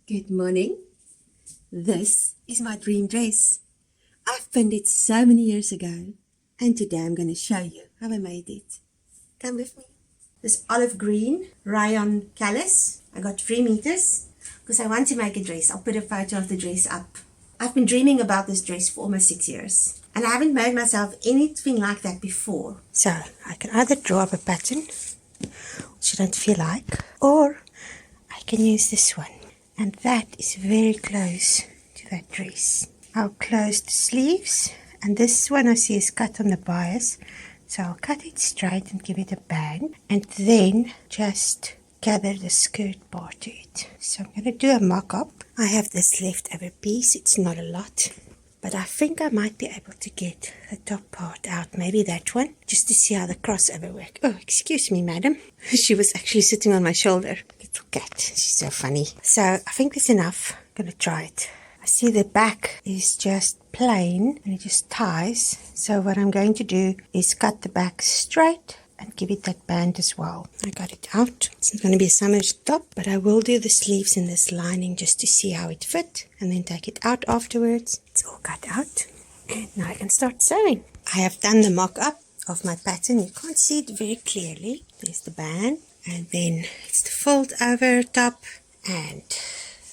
Good morning. This is my dream dress. I've pinned it so many years ago, and today I'm going to show you how I made it. Come with me. This olive green rayon callus. I got 3 meters because I want to make a dress. I'll put a photo of the dress up. I've been dreaming about this dress for almost 6 years, and I haven't made myself anything like that before. So I can either draw up a pattern, which I don't feel like, or I can use this one. And that is very close to that dress. I'll close the sleeves, and this one I see is cut on the bias, so I'll cut it straight and give it a bang, and then just gather the skirt part to it. So I'm going to do a mock-up. I have this leftover piece. It's not a lot, but I think I might be able to get the top part out, maybe that one, just to see how the crossover works. Oh, excuse me, madam. She was actually sitting on my shoulder. Little cat. She's so funny. So I think that's enough. I'm going to try it. I see the back is just plain and it just ties. So what I'm going to do is cut the back straight and give it that band as well. I got it out. It's not going to be a summer's top, but I will do the sleeves in this lining just to see how it fit, and then take it out afterwards. It's all cut out, and now I can start sewing. I have done the mock-up of my pattern. You can't see it very clearly. There's the band, and then it's the fold over top, and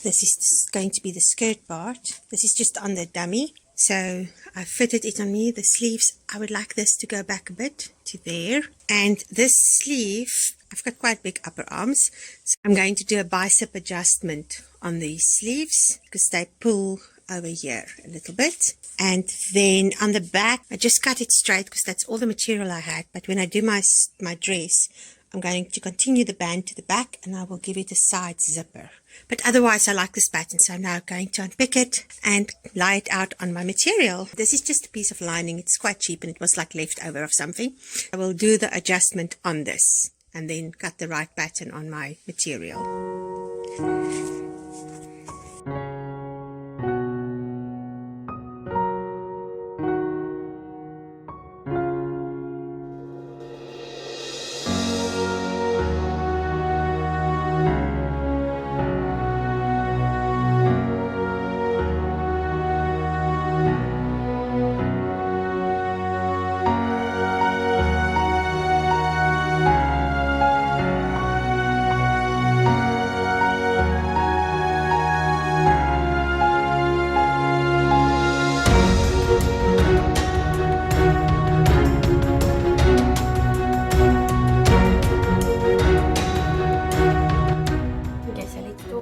this is going to be the skirt part. This is just on the dummy, so I fitted it on me. The sleeves, I would like this to go back a bit to there. And this sleeve, I've got quite big upper arms, so I'm going to do a bicep adjustment on these sleeves because they pull over here a little bit. And then on the back, I just cut it straight because that's all the material I had. But when I do my dress, I'm going to continue the band to the back, and I will give it a side zipper. But otherwise, I like this pattern, so I'm now going to unpick it and lay it out on my material. This is just a piece of lining. It's quite cheap, and it was like leftover of something. I will do the adjustment on this, and then cut the right pattern on my material.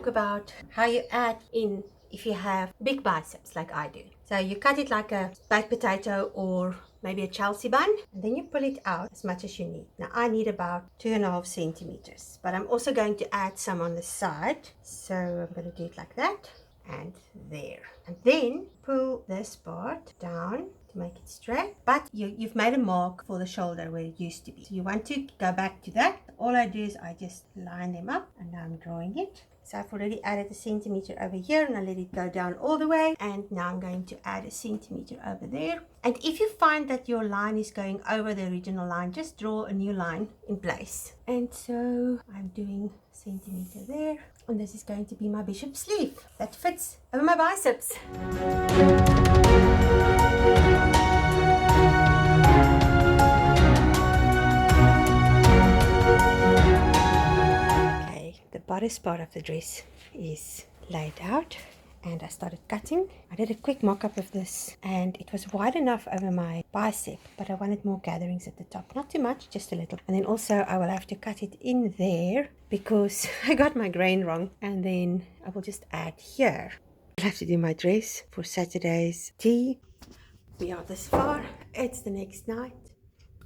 About how you add in if you have big biceps like I do. So you cut it like a baked potato or maybe a Chelsea bun, and then you pull it out as much as you need. Now I need about 2.5 centimeters, but I'm also going to add some on the side, so I'm going to do it like that and there, and then pull this part down to make it straight. But you've made a mark for the shoulder where it used to be, so you want to go back to that. All I do is I just line them up, and now I'm drawing it. So I've already added 1 centimeter over here, and I let it go down all the way, and now I'm going to add 1 centimeter over there. And if you find that your line is going over the original line, just draw a new line in place. And so I'm doing 1 centimeter there, and this is going to be my bishop sleeve that fits over my biceps. Bodice part of the dress is laid out, and I started cutting. I did a quick mock-up of this, and it was wide enough over my bicep, but I wanted more gatherings at the top. Not too much, just a little. And then also I will have to cut it in there because I got my grain wrong, and then I will just add here. I'll have to do my dress for Saturday's tea. We are this far. It's the next night.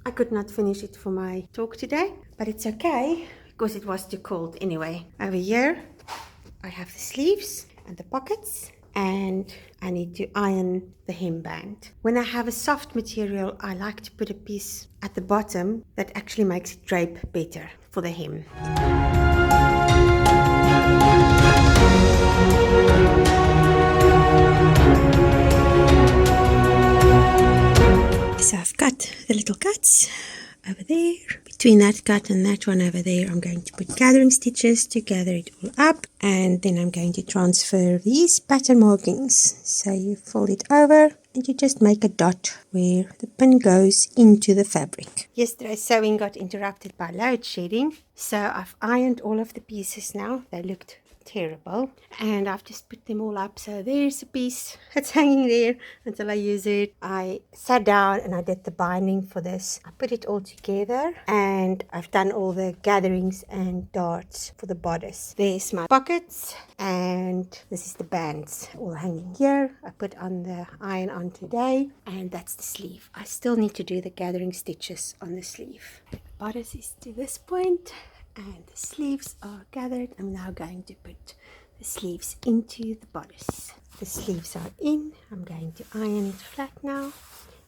I could not finish it for my talk today, but it's okay, because it was too cold anyway. Over here, I have the sleeves and the pockets, and I need to iron the hemband. When I have a soft material, I like to put a piece at the bottom that actually makes it drape better for the hem. So I've got the little cuts over there between that cut and that one over there, I'm going to put gathering stitches to gather it all up, and then I'm going to transfer these pattern markings. So you fold it over and you just make a dot where the pin goes into the fabric. Yesterday's sewing got interrupted by load shedding, so I've ironed all of the pieces now. They looked terrible, and I've just put them all up. So there's a piece, it's hanging there until I use it. I sat down and I did the binding for this. I put it all together and I've done all the gatherings and darts for the bodice. There's my pockets and this is the bands all hanging here. I put on the iron on today, and that's the sleeve. I still need to do the gathering stitches on the sleeve. The bodice is to this point and the sleeves are gathered. I'm now going to put the sleeves into the bodice. The sleeves are in. I'm going to iron it flat now,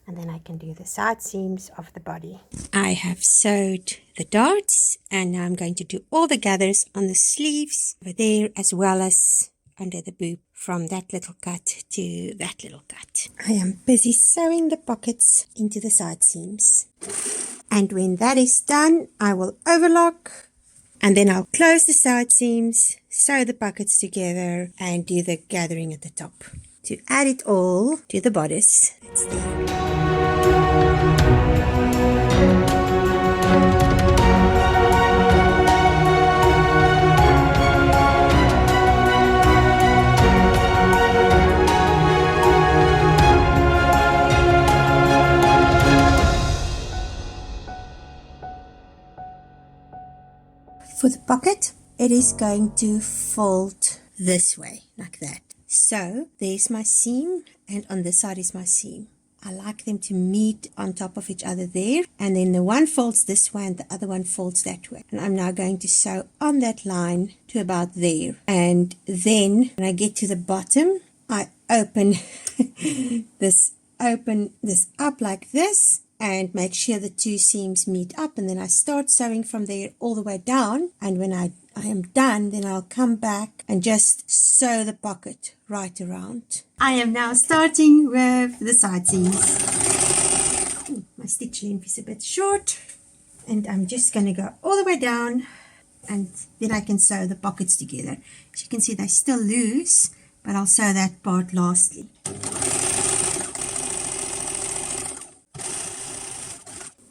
and then I can do the side seams of the body. I have sewed the darts, and now I'm going to do all the gathers on the sleeves over there, as well as under the boob, from that little cut to that little cut. I am busy sewing the pockets into the side seams, and when that is done, I will overlock. And then I'll close the side seams, sew the pockets together, and do the gathering at the top to add it all to the bodice. That's there. For the pocket, it is going to fold this way, like that. So there's my seam, and on this side is my seam. I like them to meet on top of each other there, and then the one folds this way and the other one folds that way. And I'm now going to sew on that line to about there. And then when I get to the bottom, I open this up like this, and make sure the two seams meet up, and then I start sewing from there all the way down. And when I am done, then I'll come back and just sew the pocket right around. I am now starting with the side seams. My stitch length is a bit short, and I'm just going to go all the way down, and then I can sew the pockets together. As you can see, they're still loose, but I'll sew that part lastly.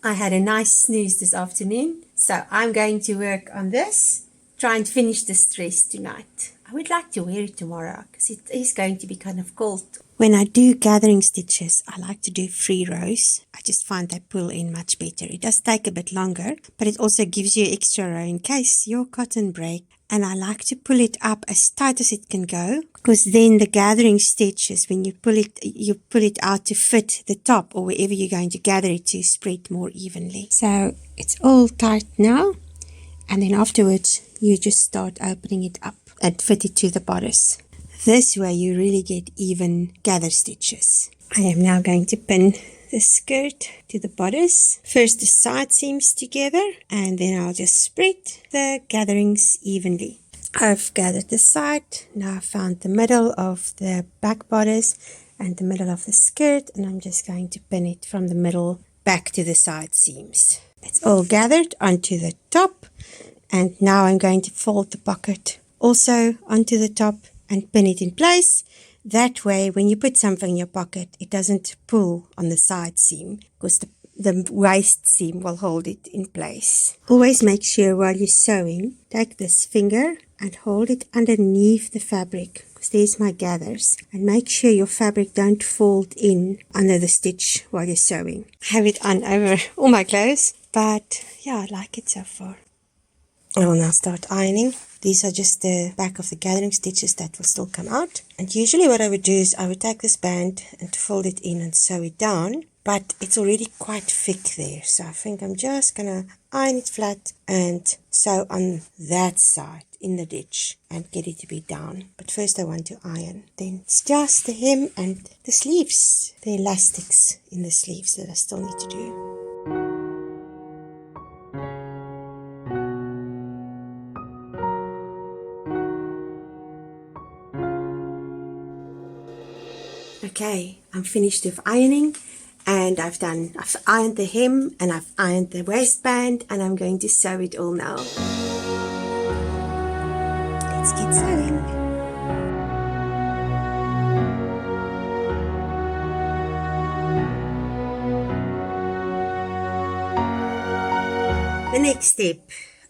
I had a nice snooze this afternoon, so I'm going to work on this, try and finish this dress tonight. I would like to wear it tomorrow because it is going to be kind of cold. When I do gathering stitches, I like to do 3 rows. I just find they pull in much better. It does take a bit longer, but it also gives you extra row in case your cotton breaks. And I like to pull it up as tight as it can go, because then the gathering stitches, when you pull it out to fit the top or wherever you're going to gather it to, spread more evenly. So it's all tight now, and then afterwards you just start opening it up and fit it to the bodice. This way you really get even gather stitches. I am now going to pin the skirt to the bodice. First the side seams together, and then I'll just spread the gatherings evenly. I've gathered the side. Now I've found the middle of the back bodice and the middle of the skirt, and I'm just going to pin it from the middle back to the side seams. It's all gathered onto the top, and now I'm going to fold the pocket also onto the top and pin it in place. That way, when you put something in your pocket, it doesn't pull on the side seam, because the waist seam will hold it in place. Always make sure while you're sewing, take this finger and hold it underneath the fabric, because there's my gathers. And make sure your fabric don't fold in under the stitch while you're sewing. I have it on over all my clothes, but yeah, I like it so far. I will now start ironing. These are just the back of the gathering stitches that will still come out. And usually what I would do is I would take this band and fold it in and sew it down. But it's already quite thick there. So I think I'm just going to iron it flat and sew on that side in the ditch and get it to be down. But first I want to iron. Then it's just the hem and the sleeves, the elastics in the sleeves that I still need to do. Okay, I'm finished with ironing, And I've ironed the hem and I've ironed the waistband, and I'm going to sew it all now. Let's get sewing. The next step,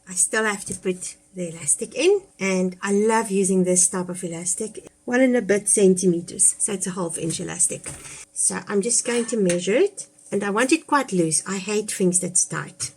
I still have to put the elastic in, and I love using this type of elastic, 1 and a bit centimeters, so it's a 1/2 inch elastic. So I'm just going to measure it, and I want it quite loose. I hate things that's tight.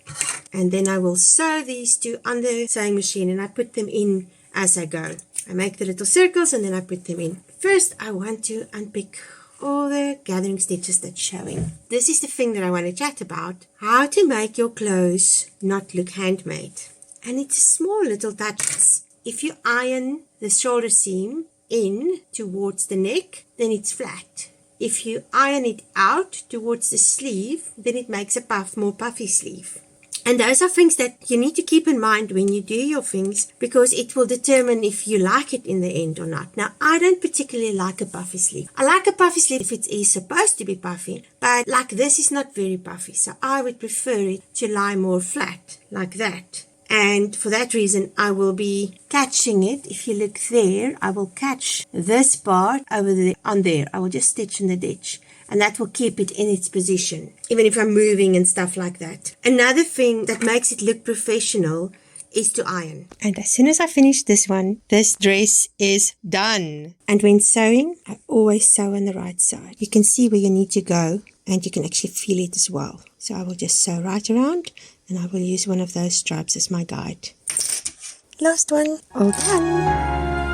And then I will sew these two on the sewing machine, and I put them in as I go. I make the little circles and then I put them in. First I want to unpick all the gathering stitches that's showing. This is the thing that I want to chat about, how to make your clothes not look handmade. And it's small little touches. If you iron the shoulder seam in towards the neck, then it's flat. If you iron it out towards the sleeve, then it makes a more puffy sleeve. And those are things that you need to keep in mind when you do your things, because it will determine if you like it in the end or not. Now, I don't particularly like a puffy sleeve. I like a puffy sleeve if it is supposed to be puffy, but like this is not very puffy. So I would prefer it to lie more flat, like that. And for that reason, I will be catching it. If you look there, I will catch this part over there, on there. I will just stitch in the ditch. And that will keep it in its position, even if I'm moving and stuff like that. Another thing that makes it look professional is to iron. And as soon as I finish this one, this dress is done. And when sewing, I always sew on the right side. You can see where you need to go, and you can actually feel it as well. So I will just sew right around, and I will use one of those stripes as my guide. Last one, all done.